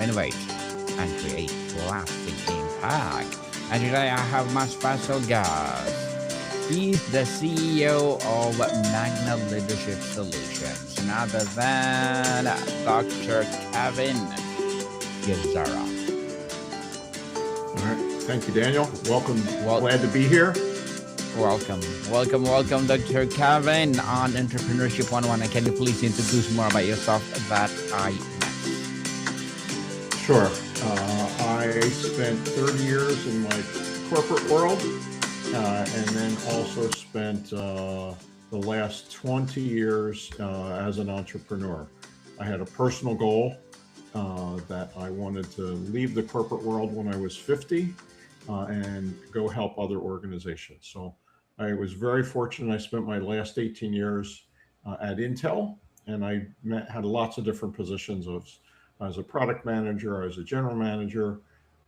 innovate, and create lasting impact. And today I have my special guest. He's the CEO of Magna Leadership Solutions, none other than Dr. Kevin Gazzara. All right. Thank you, Daniel. Welcome. Well, Glad to be here. welcome, Dr. Kevin on Entrepreneurship 101. And can you please introduce more about yourself that I missed? Sure. I spent 30 years in my corporate world and then also spent the last 20 years as an entrepreneur. I had a personal goal that I wanted to leave the corporate world when I was 50 and go help other organizations. So I was very fortunate. I spent my last 18 years at Intel, and I had lots of different positions as a product manager, as a general manager.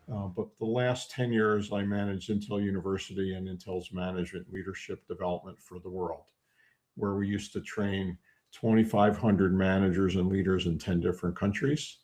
But the last 10 years, I managed Intel University and Intel's management leadership development for the world, where we used to train 2,500 managers and leaders in 10 different countries.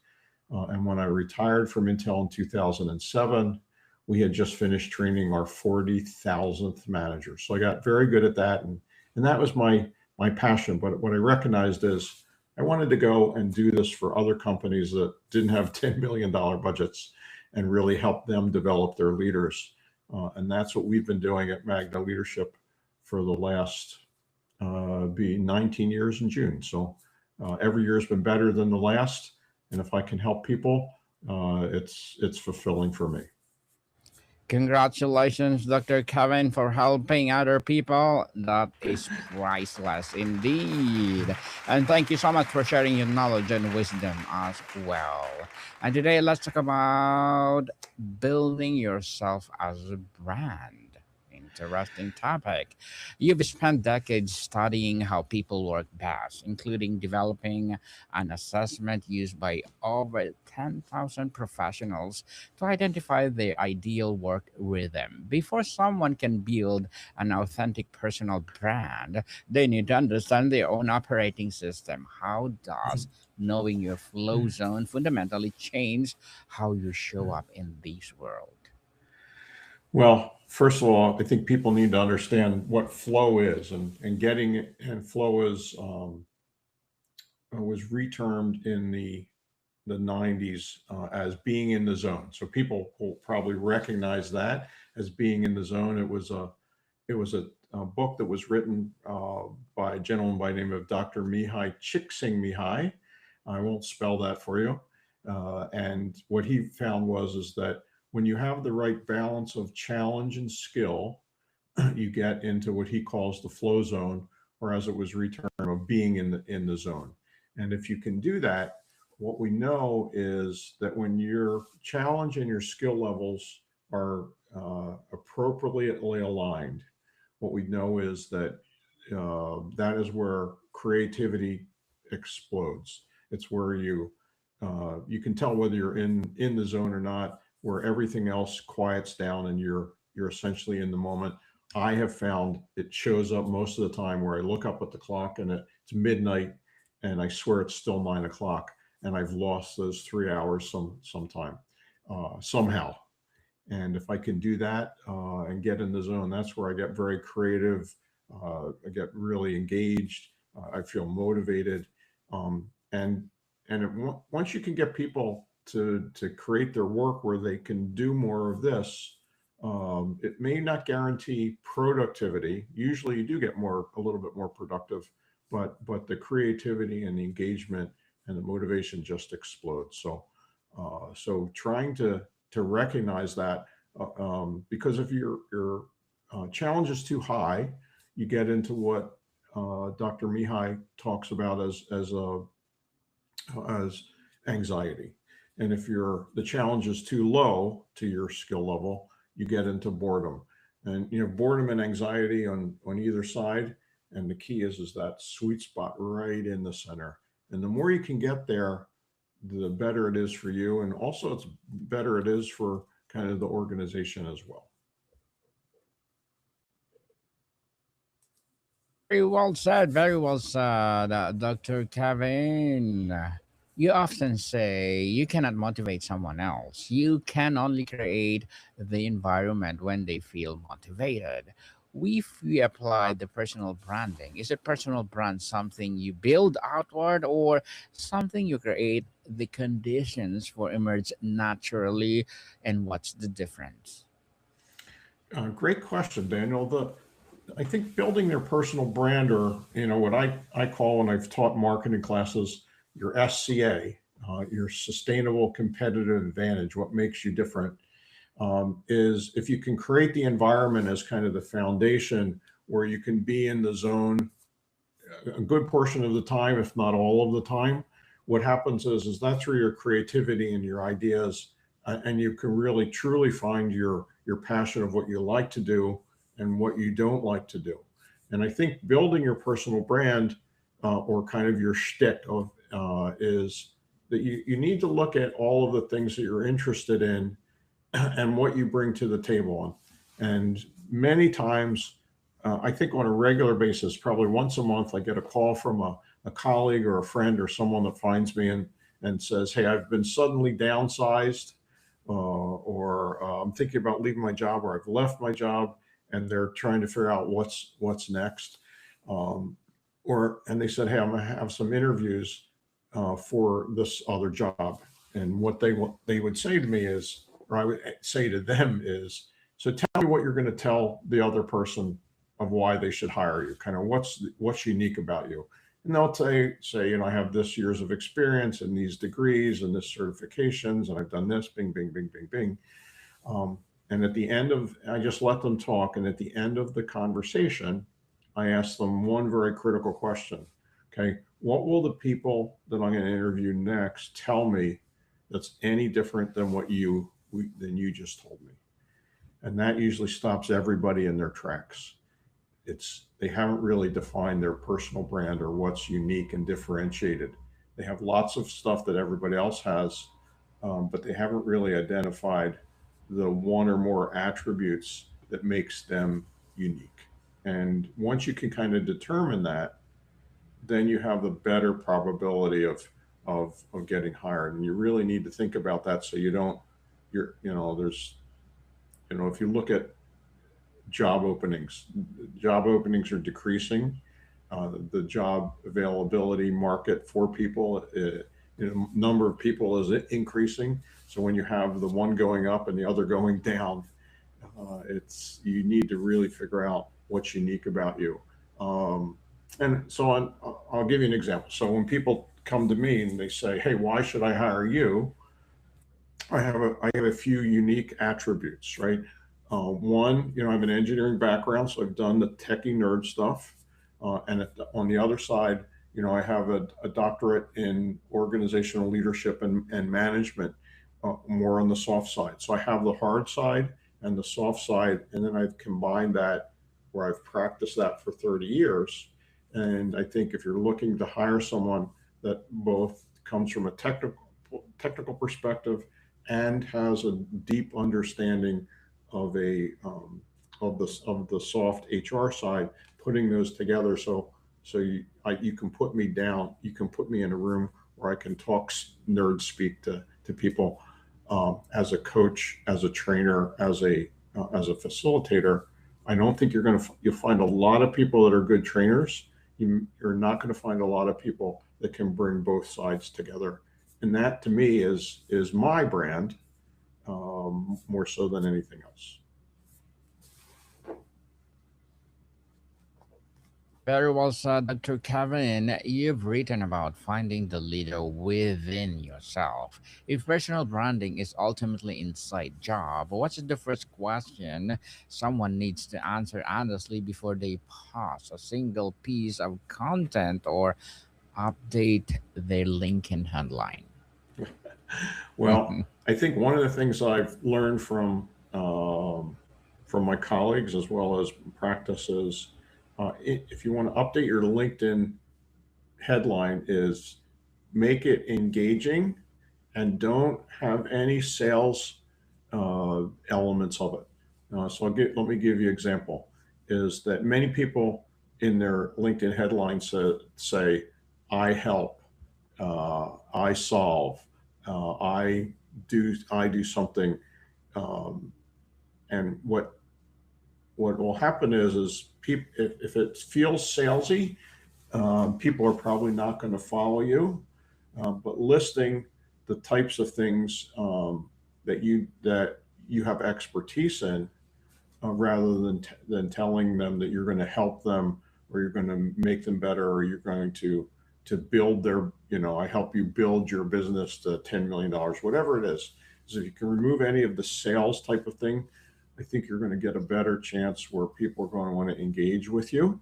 And when I retired from Intel in 2007, we had just finished training our 40,000th manager. So I got very good at that. And that was my passion. But what I recognized is I wanted to go and do this for other companies that didn't have $10 million budgets and really help them develop their leaders. And that's what we've been doing at Magna Leadership for the last be 19 years in June. So every year has been better than the last. And if I can help people, it's fulfilling for me. Congratulations, Dr. Kevin, for helping other people. That is priceless indeed. And thank you so much for sharing your knowledge and wisdom as well. And today, let's talk about building yourself as a brand. Interesting topic. You've spent decades studying how people work best, including developing an assessment used by over 10,000 professionals to identify their ideal work rhythm. Before someone can build an authentic personal brand, they need to understand their own operating system. How does knowing your flow zone fundamentally change how you show up in this world? Well, first of all, I think people need to understand what flow is, and getting it. And flow is was retermed in the 90s as being in the zone. So people will probably recognize that as being in the zone. It was a book that was written by a gentleman by the name of Dr. Mihai Csikszentmihalyi. I won't spell that for you. And what he found is that when you have the right balance of challenge and skill, you get into what he calls the flow zone, or as it was retermed, of being in the zone. And if you can do that, what we know is that when your challenge and your skill levels are appropriately aligned, what we know is that that is where creativity explodes. It's where you can tell whether you're in the zone or not, where everything else quiets down and you're essentially in the moment. I have found it shows up most of the time where I look up at the clock and it's midnight and I swear it's still 9 o'clock and I've lost those 3 hours sometime somehow. And if I can do that and get in the zone, that's where I get very creative. I get really engaged. I feel motivated. And once you can get people to create their work where they can do more of this, it may not guarantee productivity. Usually you do get a little bit more productive, but the creativity and the engagement and the motivation just explodes. So trying to recognize that, because if your challenge is too high, you get into what Dr. Mihai talks about as anxiety. And if the challenge is too low to your skill level, you get into boredom. And boredom and anxiety on either side. And the key is that sweet spot right in the center. And the more you can get there, the better it is for you. And also it's better it is for kind of the organization as well. Very well said, Dr. Kevin. You often say you cannot motivate someone else. You can only create the environment when they feel motivated. If we apply the personal branding, is a personal brand something you build outward or something you create the conditions for emerge naturally? And what's the difference? Great question, Daniel. I think building their personal brand, or what I call, when I've taught marketing classes, your SCA, your sustainable competitive advantage, what makes you different, is if you can create the environment as kind of the foundation where you can be in the zone a good portion of the time, if not all of the time. What happens is that's where your creativity and your ideas, and you can really truly find your passion of what you like to do and what you don't like to do. And I think building your personal brand, or kind of your shtick of, is that you need to look at all of the things that you're interested in and what you bring to the table. And many times, I think on a regular basis, probably once a month, I get a call from a colleague or a friend or someone that finds me and says, "Hey, I've been suddenly downsized, or I'm thinking about leaving my job, or I've left my job, and they're trying to figure out what's next." And they said, "Hey, I'm going to have some interviews for this other job." And what they would say to me is, or I would say to them is, "So tell me what you're going to tell the other person of why they should hire you. Kind of what's unique about you." And they'll say, I have this years of experience and these degrees and this certifications, and I've done this, bing, bing, bing, bing, bing. And at the end of, I just let them talk. And at the end of the conversation, I ask them one very critical question. Okay, what will the people that I'm going to interview next tell me that's any different than than you just told me? And that usually stops everybody in their tracks. They haven't really defined their personal brand or what's unique and differentiated. They have lots of stuff that everybody else has, but they haven't really identified the one or more attributes that makes them unique. And once you can kind of determine that, then you have a better probability of getting hired. And you really need to think about that, so you don't you're there's if you look at job openings, job openings are decreasing. The job availability market for people, number of people is increasing. So when you have the one going up and the other going down, you need to really figure out what's unique about you. And so I'll give you an example. So when people come to me and they say, "Hey, why should I hire you?" I have a few unique attributes, right? One, I have an engineering background, so I've done the techie nerd stuff. On the other side, I have a doctorate in organizational leadership and management, more on the soft side. So I have the hard side and the soft side, and then I've combined that where I've practiced that for 30 years. And I think if you're looking to hire someone that both comes from a technical perspective and has a deep understanding of of the soft HR side, putting those together, you can put me down, you can put me in a room where I can talk nerd speak to people, as a coach, as a trainer, as a facilitator. I don't think you'll find a lot of people that are good trainers. You're not going to find a lot of people that can bring both sides together. And that to me is my brand, more so than anything else. Very well said, Dr. Kevin. You've written about finding the leader within yourself. If personal branding is ultimately inside job, what's the first question someone needs to answer honestly before they post a single piece of content or update their LinkedIn headline? Well, I think one of the things I've learned from my colleagues as well as practices, if you want to update your LinkedIn headline, is make it engaging and don't have any sales elements of it. Let me give you an example. Is that many people in their LinkedIn headlines say, "I help," I solve, I do something, um, and what will happen is people, if it feels salesy, people are probably not going to follow you. But listing the types of things that you have expertise in, rather than telling them that you're going to help them, or you're going to make them better, or you're going to build their, I help you build your business to $10 million, whatever it is if you can remove any of the sales type of thing, I think you're going to get a better chance where people are going to want to engage with you.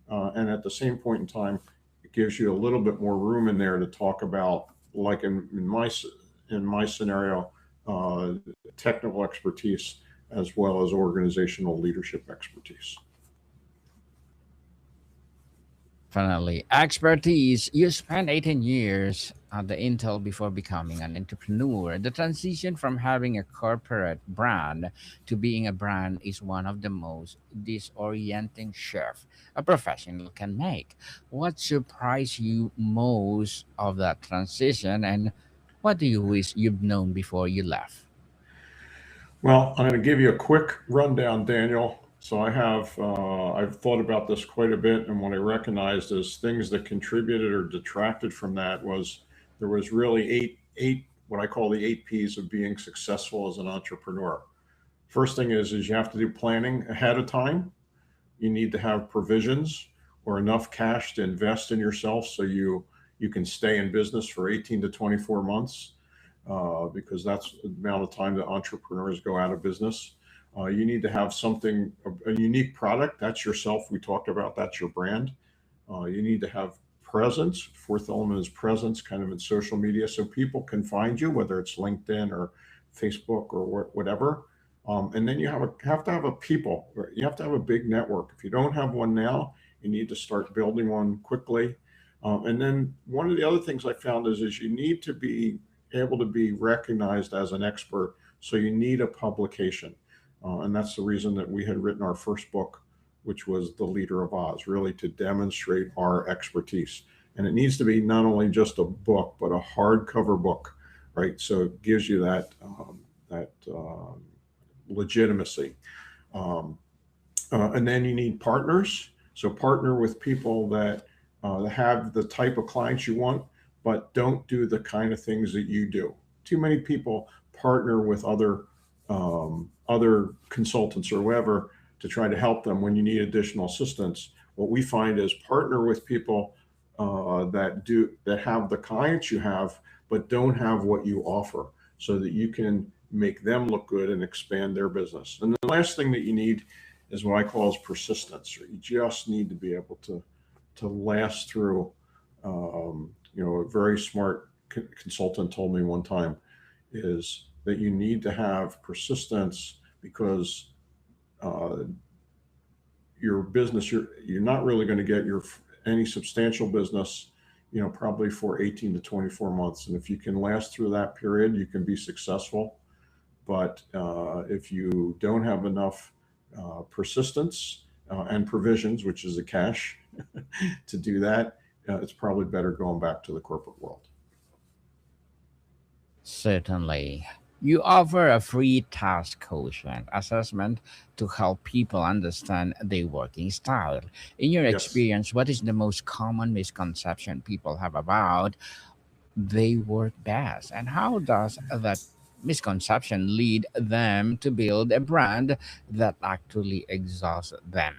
And at the same point in time, it gives you a little bit more room in there to talk about, like in my scenario, uh, technical expertise as well as organizational leadership expertise. Definitely. Expertise. You spent 18 years at the Intel before becoming an entrepreneur. The transition from having a corporate brand to being a brand is one of the most disorienting shift a professional can make. What surprised you most of that transition, and what do you wish you'd known before you left? Well, I'm going to give you a quick rundown, Daniel. So I've thought about this quite a bit, and what I recognized is things that contributed or detracted from that was there was really eight what I call the 8 P's of being successful as an entrepreneur. First thing is you have to do planning ahead of time. You need to have provisions or enough cash to invest in yourself so you can stay in business for 18 to 24 months, because that's the amount of time that entrepreneurs go out of business. You need to have something, a unique product. That's yourself. We talked about that's your brand. You need to have presence. Fourth element is presence, kind of in social media, so people can find you, whether it's LinkedIn or Facebook or whatever. And then have to have a people. You have to have a big network. If you don't have one now, you need to start building one quickly. And then one of the other things I found is you need to be able to be recognized as an expert. So you need a publication. And that's the reason that we had written our first book, which was The Leader of Oz, really to demonstrate our expertise. And it needs to be not only just a book, but a hardcover book, right? So it gives you that legitimacy. Um, and then you need partners. So partner with people that have the type of clients you want, but don't do the kind of things that you do. Too many people partner with other consultants or whatever to try to help them when you need additional assistance. What we find is partner with people that have the clients you have, but don't have what you offer, so that you can make them look good and expand their business. And the last thing that you need is what I call is persistence. You just need to be able to last through. A very smart consultant told me one time is that you need to have persistence, because uh, your business, you're not really going to get any substantial business, probably for 18 to 24 months. And if you can last through that period, you can be successful. But if you don't have enough persistence and provisions, which is the cash, to do that, it's probably better going back to the corporate world. Certainly. You offer a free task quotient assessment to help people understand their working style. In your Yes. experience, what is the most common misconception people have about they work best? And how does that misconception lead them to build a brand that actually exhausts them?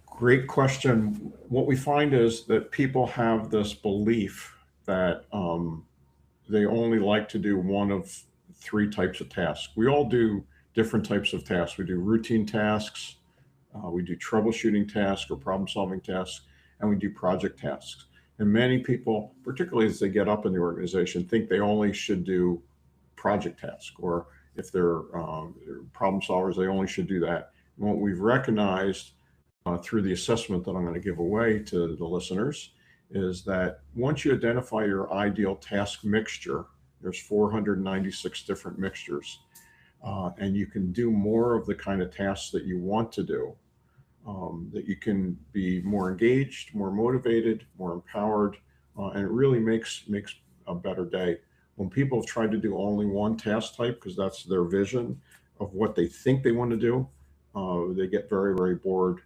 Great question. What we find is that people have this belief that they only like to do one of three types of tasks. We all do different types of tasks. We do routine tasks, we do troubleshooting tasks or problem solving tasks, and we do project tasks. And many people, particularly as they get up in the organization, think they only should do project tasks, or if they're problem solvers, they only should do that. And what we've recognized through the assessment that I'm going to give away to the listeners is that once you identify your ideal task mixture, there's 496 different mixtures, and you can do more of the kind of tasks that you want to do, that you can be more engaged, more motivated, more empowered, and it really makes a better day. When people have tried to do only one task type because that's their vision of what they think they want to do, they get very very bored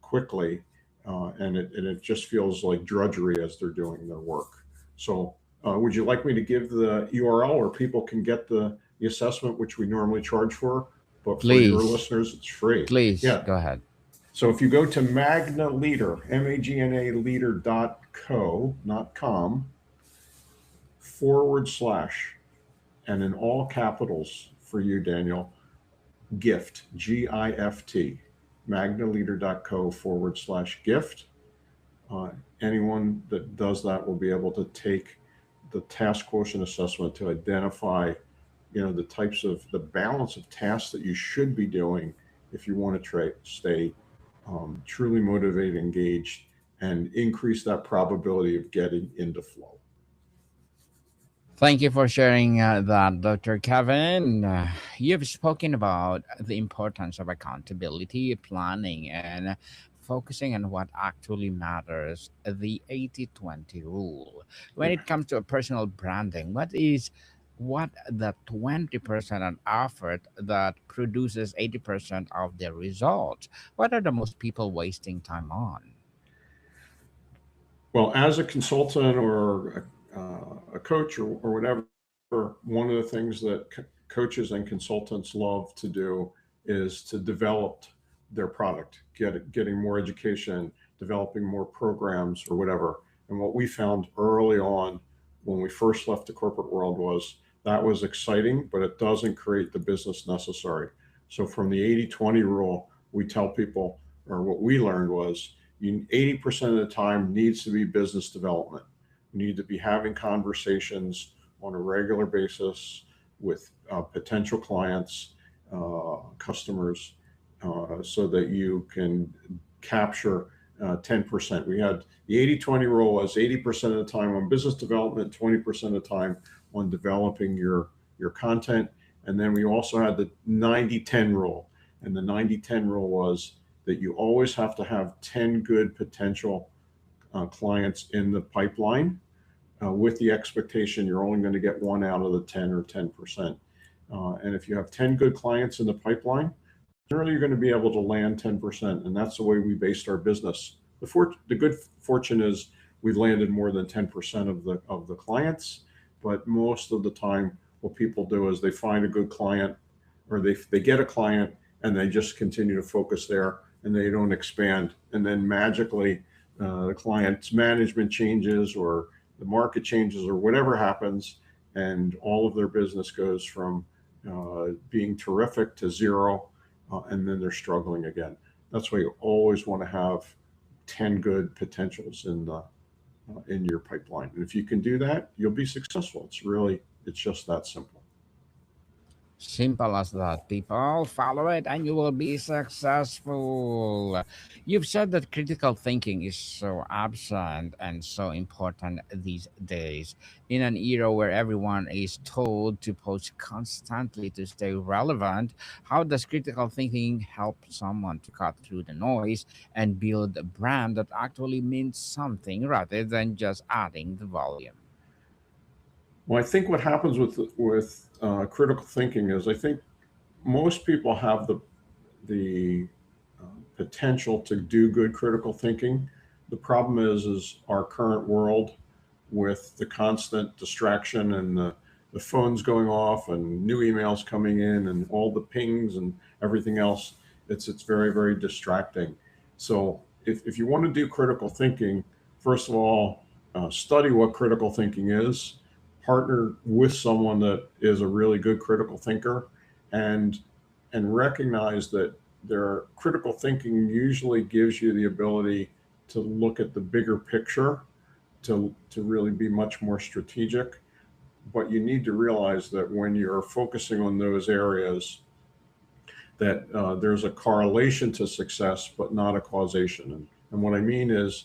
quickly, and it just feels like drudgery as they're doing their work. So, would you like me to give the URL where people can get the assessment, which we normally charge for, but for your Please, listeners, it's free? please Yeah. go ahead. So if you go to Magna Leader, Magna Leader.co, not com, /, and in all capitals for you, Daniel, gift, GIFT, magnaleader.co /gift. Uh, Anyone that does that will be able to take the task quotient assessment to identify, the types of the balance of tasks that you should be doing if you want to stay truly motivated, engaged, and increase that probability of getting into flow. Thank you for sharing that, Dr. Kevin. You've spoken about the importance of accountability, planning, and focusing on what actually matters, the 80/20 rule. When Yeah. it comes to personal branding, what the 20% of effort that produces 80% of the results? What are the most people wasting time on? Well, as a consultant or a coach or whatever, one of the things that coaches and consultants love to do is to develop their product, getting more education, developing more programs or whatever. And what we found early on when we first left the corporate world was that was exciting, but it doesn't create the business necessary. So from the 80/20 rule, we tell people, or what we learned was, 80% of the time needs to be business development. You need to be having conversations on a regular basis with potential clients, customers, so that you can capture 10%. We had the 80/20 rule was 80% of the time on business development, 20% of the time on developing your content. And then we also had the 90/10 rule. And the 90/10 rule was that you always have to have 10 good potential clients in the pipeline, with the expectation you're only going to get one out of the 10 or 10%. And if you have 10 good clients in the pipeline, generally you're going to be able to land 10%. And that's the way we based our business. The good fortune is we've landed more than 10% of the clients, but most of the time what people do is they find a good client, or they get a client and they just continue to focus there and they don't expand. And then magically the client's management changes or the market changes or whatever happens, and all of their business goes from being terrific to zero, and then they're struggling again. That's why you always want to have 10 good potentials in your pipeline. And if you can do that, you'll be successful. It's just that simple. Simple as that, people. Follow it and you will be successful. You've said that critical thinking is so absent and so important these days. In an era where everyone is told to post constantly to stay relevant, how does critical thinking help someone to cut through the noise and build a brand that actually means something rather than just adding the volume? Well, I think what happens with critical thinking is, I think most people have the potential to do good critical thinking. The problem is our current world, with the constant distraction and the phones going off and new emails coming in and all the pings and everything else. It's very very distracting. So if you want to do critical thinking, first of all, study what critical thinking is, partner with someone that is a really good critical thinker, and recognize that their critical thinking usually gives you the ability to look at the bigger picture, to really be much more strategic. But you need to realize that when you're focusing on those areas, that there's a correlation to success, but not a causation. And what I mean is,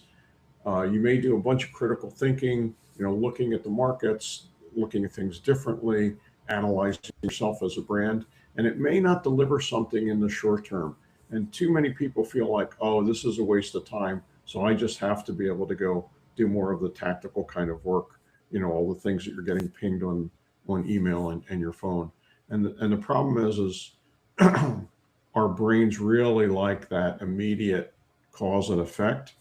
you may do a bunch of critical thinking, looking at the markets, looking at things differently, analyzing yourself as a brand, and it may not deliver something in the short term. And too many people feel like, oh, this is a waste of time, so I just have to be able to go do more of the tactical kind of work, all the things that you're getting pinged on email and your phone. And the problem is our brains really like that immediate cause and effect.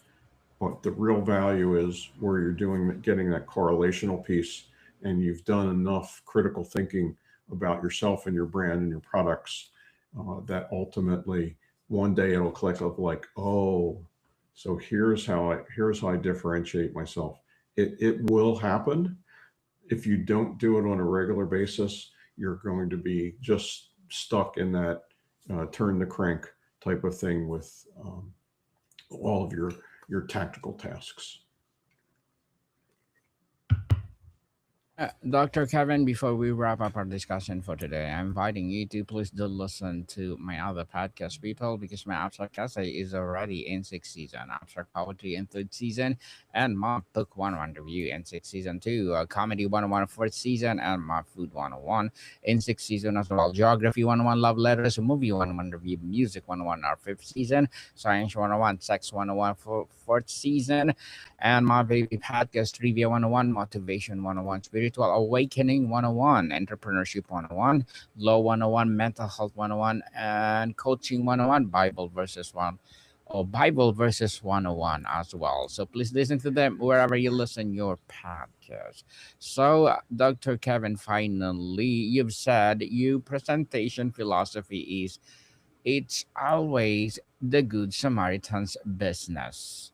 But the real value is where you're getting that correlational piece, and you've done enough critical thinking about yourself and your brand and your products that ultimately one day it'll click of like, oh, so here's how I differentiate myself. It will happen. If you don't do it on a regular basis, you're going to be just stuck in that turn the crank type of thing with all of your tactical tasks. Dr. Kevin, before we wrap up our discussion for today, I'm inviting you to please do listen to my other podcast, people, because my Abstract Essay is already in sixth season, Abstract Poetry in third season, and my Book 101 Review in sixth season too, Comedy 101 fourth season, and my Food 101 in sixth season as well, Geography 101, Love Letters, Movie 101 Review, Music 101 our fifth season, Science 101, Sex 101 for fourth season, and my baby podcast, Trivia 101, Motivation 101, Spiritual Awakening 101, Entrepreneurship 101, Law 101, Mental Health 101, and Coaching 101, Bible versus 101 as well. So please listen to them wherever you listen your podcast. So, Dr. Kevin, finally, you've said your presentation philosophy is it's always the Good Samaritan's business,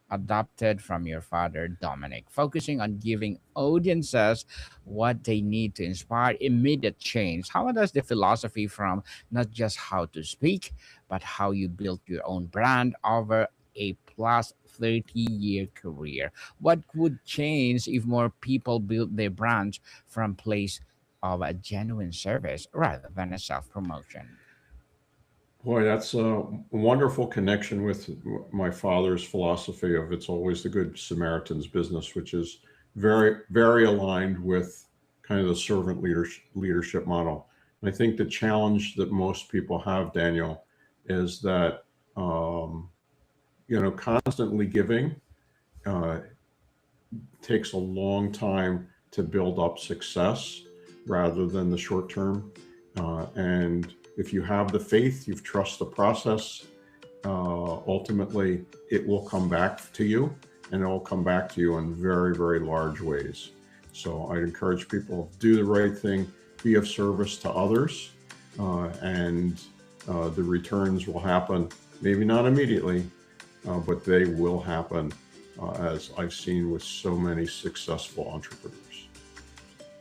adopted from your father, Dominic, focusing on giving audiences what they need to inspire immediate change. How does the philosophy from not just how to speak, but how you built your own brand over a plus 30-year career? What would change if more people built their brands from place of a genuine service rather than a self-promotion? Boy, that's a wonderful connection with my father's philosophy of it's always the Good Samaritan's business, which is very, very aligned with kind of the servant leadership model. And I think the challenge that most people have, Daniel, is that constantly giving uh, takes a long time to build up success rather than the short term. And if you have the faith, you've trust the process, ultimately it will come back to you, and it will come back to you in very, very large ways. So I'd encourage people, do the right thing, be of service to others, and the returns will happen, maybe not immediately, but they will happen, as I've seen with so many successful entrepreneurs.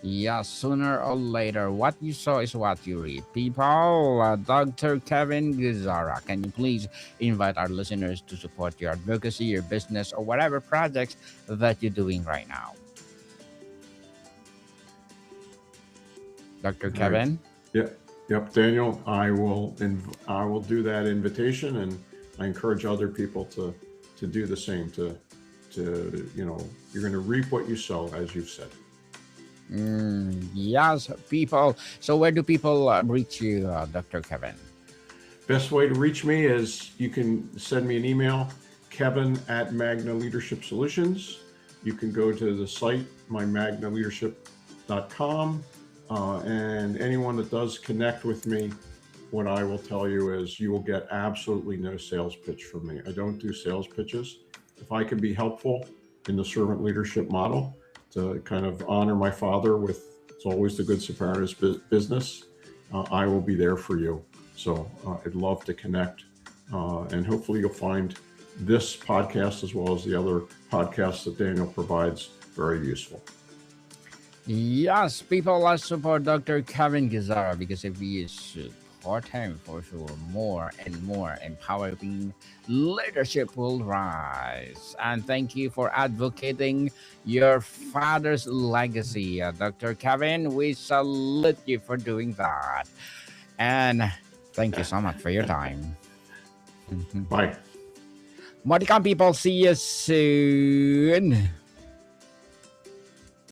Yeah, sooner or later, what you saw is what you read. People, Dr. Kevin Gazzara, can you please invite our listeners to support your advocacy, your business, or whatever projects that you're doing right now? Dr. All right. Kevin? Yep, Daniel. I will do that invitation, and I encourage other people to do the same. To you're going to reap what you sow, as you've said. Yes, people. So where do people reach you, Dr. Kevin? Best way to reach me is you can send me an email, Kevin@Magna Leadership Solutions. You can go to the site, mymagnaleadership.com. And anyone that does connect with me, what I will tell you is you will get absolutely no sales pitch from me. I don't do sales pitches. If I can be helpful in the servant leadership model to kind of honor my father with it's always the Good Samaritan's business, I will be there for you. So I'd love to connect, and hopefully you'll find this podcast as well as the other podcasts that Daniel provides very useful. Yes, people, let's support Dr. Kevin Gazzara, because if we support him, for sure, more and more empowering leadership will rise. And thank you for advocating your father's legacy, Dr. Kevin. We salute you for doing that. And thank you so much for your time. Bye. Modicon people, see you soon.